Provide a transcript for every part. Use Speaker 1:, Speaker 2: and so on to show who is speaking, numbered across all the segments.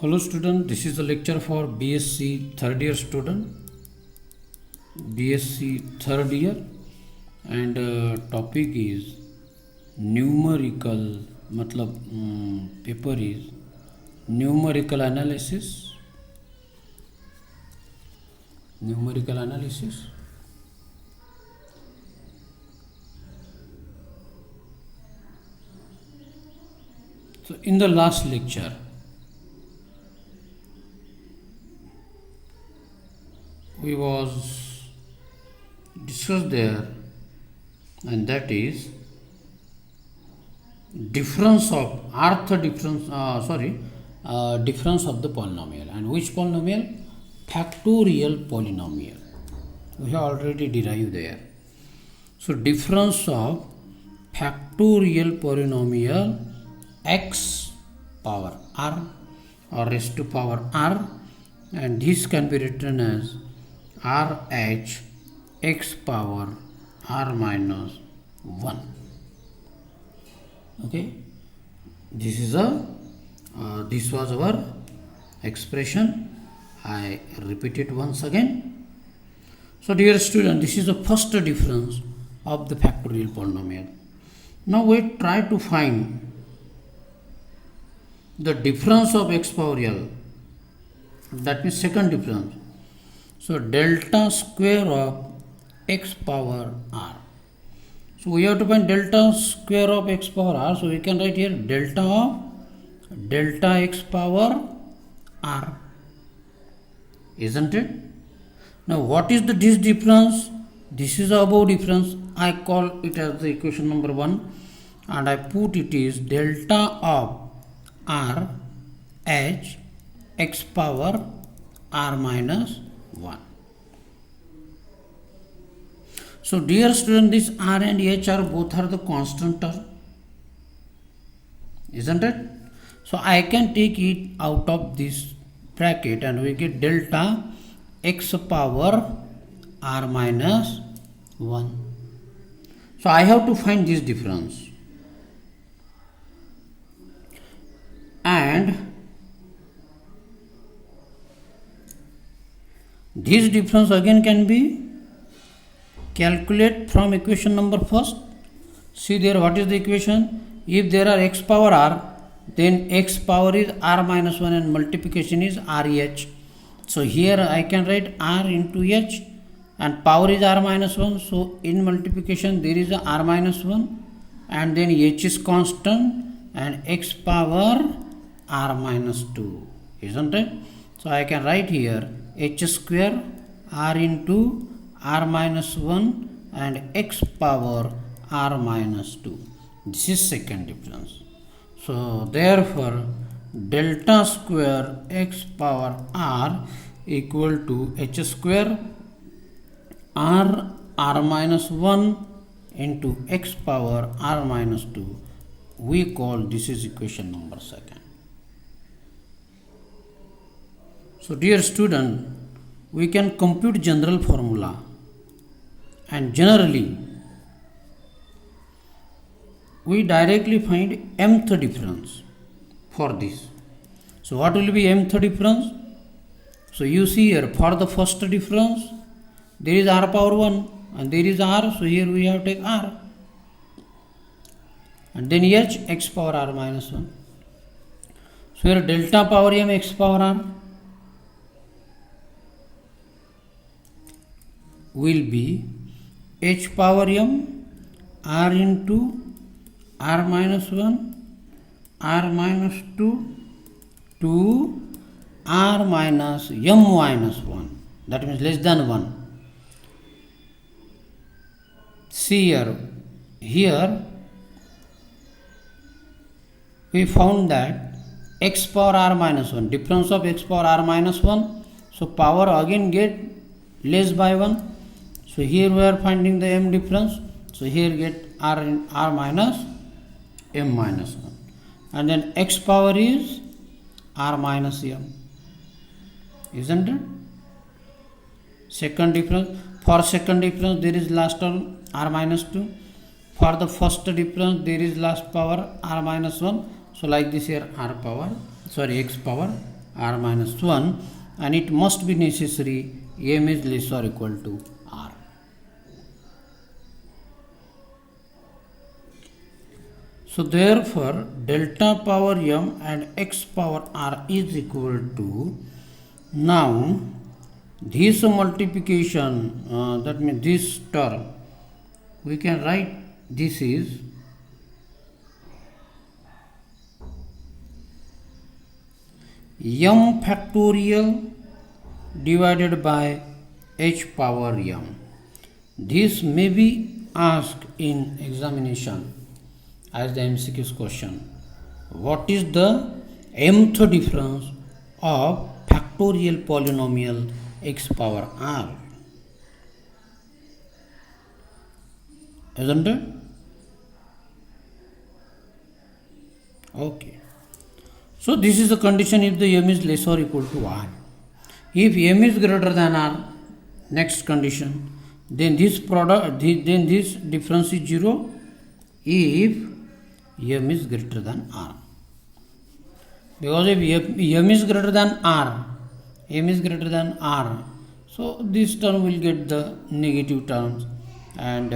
Speaker 1: Hello student, this is a lecture for BSc third year student, BSc third year, and topic is numerical, मतलब paper is numerical analysis. So in the last lecture, we was discussed there, and that is difference of difference of the polynomial. And which polynomial? Factorial polynomial. We have already derived there. So difference of factorial polynomial x power r or raised to power r, and this can be written as RH x power r minus 1. Okay, this is this was our expression. I repeat it once again. So dear student, this is the first difference of the factorial polynomial. Now we try to find the difference of x power l, that means second difference. So delta square of x power r. So we have to find delta square of x power r. So we can write here delta of delta x power r, isn't it? Now what is this difference? This is the above difference. I call it as the equation number 1, and I put it is delta of r h x power r minus 1. So dear student, this r and h are both are the constant term, isn't it? So I can take it out of this bracket and we get delta x power r minus 1. So I have to find this difference, and this difference again can be calculate from equation number first. See there, what is the equation? If there are x power r, then x power is r minus 1 and multiplication is rh. So here I can write r into h, and power is r minus 1. So in multiplication there is a r minus 1, and then h is constant, and x power r minus 2, isn't it? So I can write here h square r into r minus 1 and x power r minus 2. This is second difference. So therefore delta square x power r equal to h square r minus 1 into x power r minus 2. We call this is equation number 2. So dear student, we can compute general formula, and generally we directly find mth difference for this. So what will be mth difference? So you see here, for the first difference there is r power 1 and there is r, so here we have to take r, and then h x power r minus 1. So here delta power m x power r will be h power m r into r minus 1 r minus 2 to r minus m minus 1, that means less than 1. See here we found that x power r minus 1, difference of x power r minus 1, so power again get less by 1. So here we are finding the m difference. So here get r minus m minus 1, and then x power is r minus m, isn't it? Second difference. For second difference there is last term r minus 2. For the first difference there is last power r minus 1. So like this here x power r minus 1, and it must be necessary m is less or equal to r. So therefore delta power m and x power r is equal to, now this multiplication, that means this term, we can write this is m factorial divided by h power m. This may be asked in examination as the MCQ's question. What is the mth difference of factorial polynomial x power r? Isn't it? Okay. So this is the condition if the m is less or equal to r. If m is greater than r, next condition, then this difference is 0 if m is greater than r. Because if m is greater than r, so this term will get the negative terms, and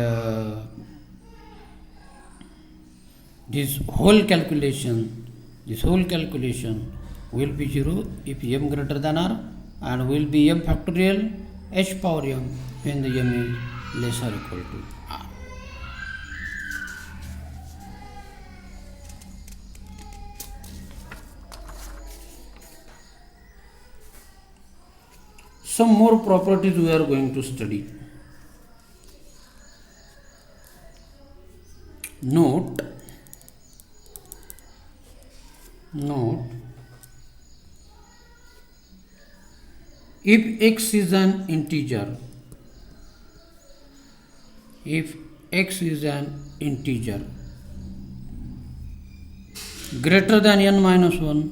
Speaker 1: this whole calculation will be 0 if m greater than r, and will be m factorial h power m when the m is less or equal to r. Some more properties we are going to study. Note if x is an integer, greater than n minus 1,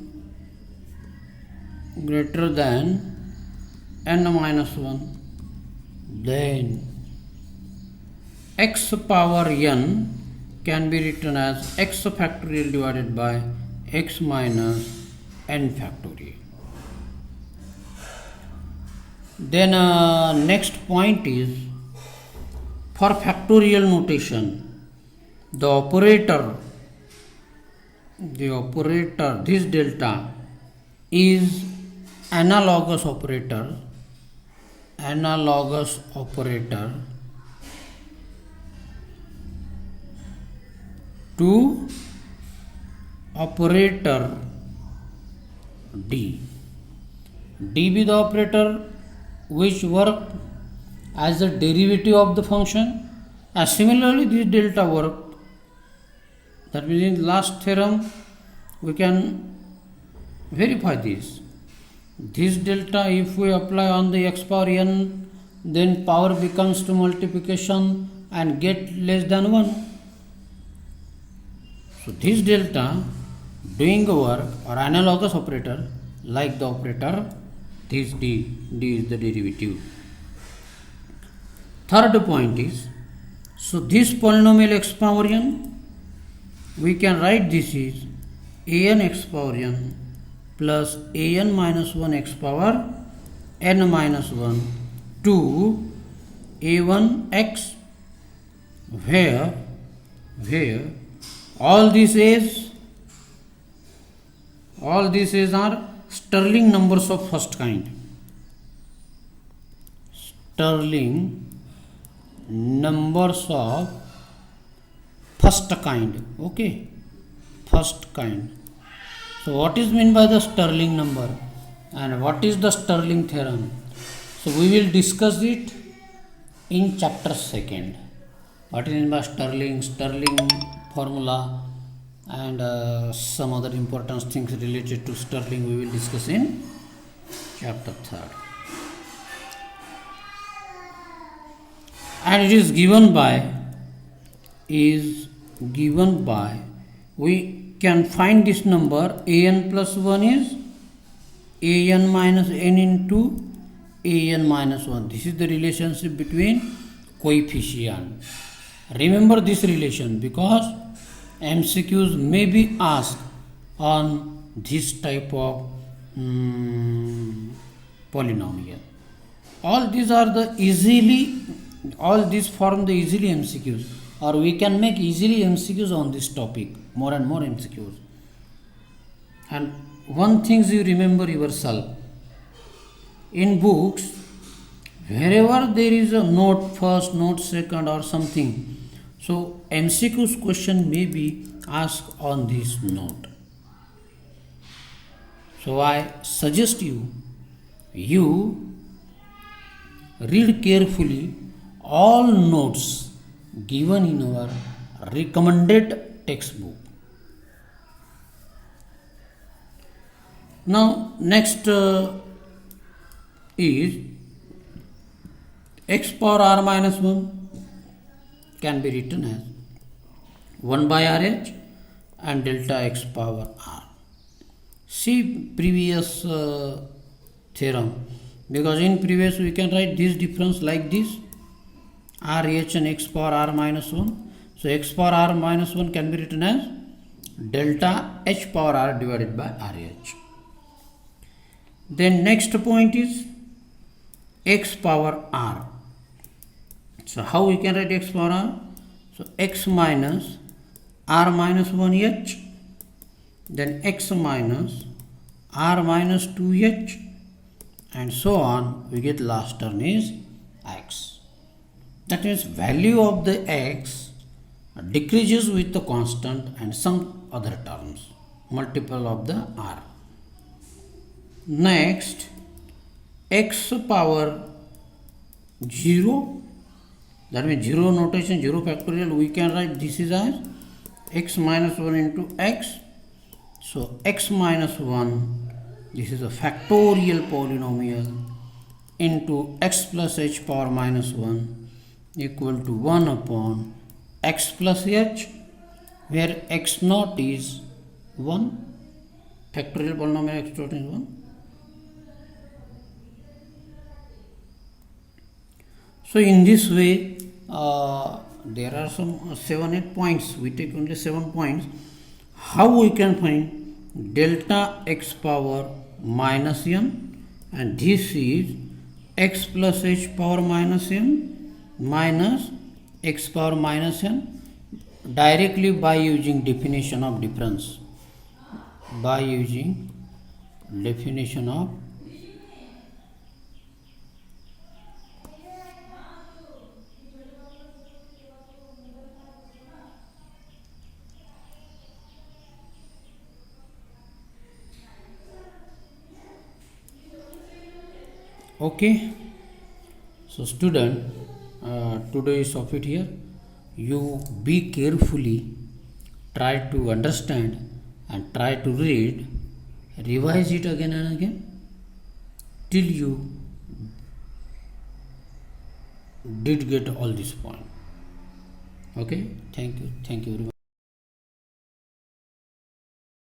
Speaker 1: then x power n can be written as x factorial divided by x minus n factorial. Then next point is, for factorial notation, the operator, this delta is analogous operator to operator d. D be the operator which work as the derivative of the function, and similarly this delta work. That means in last theorem we can verify this. This delta, if we apply on the x power n, then power becomes to multiplication and get less than 1. So this delta doing work or analogous operator like the operator, this d is the derivative. Third point is, so this polynomial x power n, we can write this is an x power n plus an minus 1 x power n minus 1 to a1 x, where all these a's are Stirling numbers of first kind. Stirling numbers of first kind. Okay, first kind. So what is meant by the Stirling number, and what is the Stirling theorem? So we will discuss it in chapter 2. What is meant by Stirling formula, and some other important things related to Stirling we will discuss in chapter 3. And it is given by, we can find this number an plus 1 is an minus n into an minus 1. This is the relationship between coefficient. Remember this relation, because MCQs may be asked on this type of polynomial. All these form the easily MCQs, or we can make easily MCQs on this topic, more and more MCQs. And one thing you remember yourself, in books, wherever there is a note first, note second or something, so MCQs question may be asked on this note. So I suggest you read carefully all notes given in our recommended textbook. Now next is x power r minus 1 can be written as 1 by RH and delta x power r. See previous theorem, because in previous we can write this difference like this, RH and x power r minus 1. So x power r minus 1 can be written as delta h power r divided by RH. Then next point is x power r. So how we can write x power r? So x minus r minus 1h, then x minus r minus 2h, and so on. We get last term is x. That means value of the x decreases with the constant and some other terms, multiple of the r. Next, x power 0, that means 0 notation, 0 factorial, we can write this is as x minus 1 into x. So x minus 1, this is a factorial polynomial, into x plus h power minus 1 equal to 1 upon x plus h, where x naught is 1, factorial polynomial x naught is 1. So in this way, there are some 7-8 points. We take only 7 points. How we can find delta x power minus n, and this is x plus h power minus n minus x power minus n, directly by using definition of difference. By using definition of okay. So student, today is of it here. You be carefully, try to understand and try to read, revise it again and again till you did get all this point. Okay, thank you very much.